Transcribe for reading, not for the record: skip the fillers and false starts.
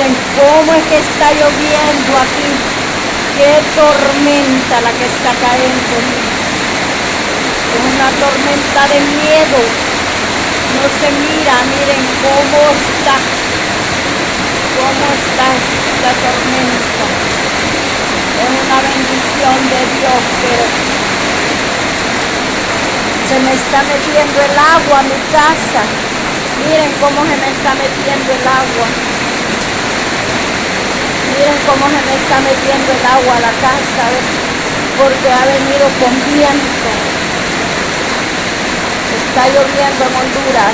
Miren cómo es que está lloviendo aquí. Qué tormenta la que está cayendo. Es una tormenta de miedo. No se mira, miren cómo está esta tormenta. Es una bendición de Dios, pero se me está metiendo el agua a mi casa. Miren cómo se me está metiendo el agua. Miren cómo se me está metiendo el agua a la casa, porque ha venido con viento. Está lloviendo en Honduras.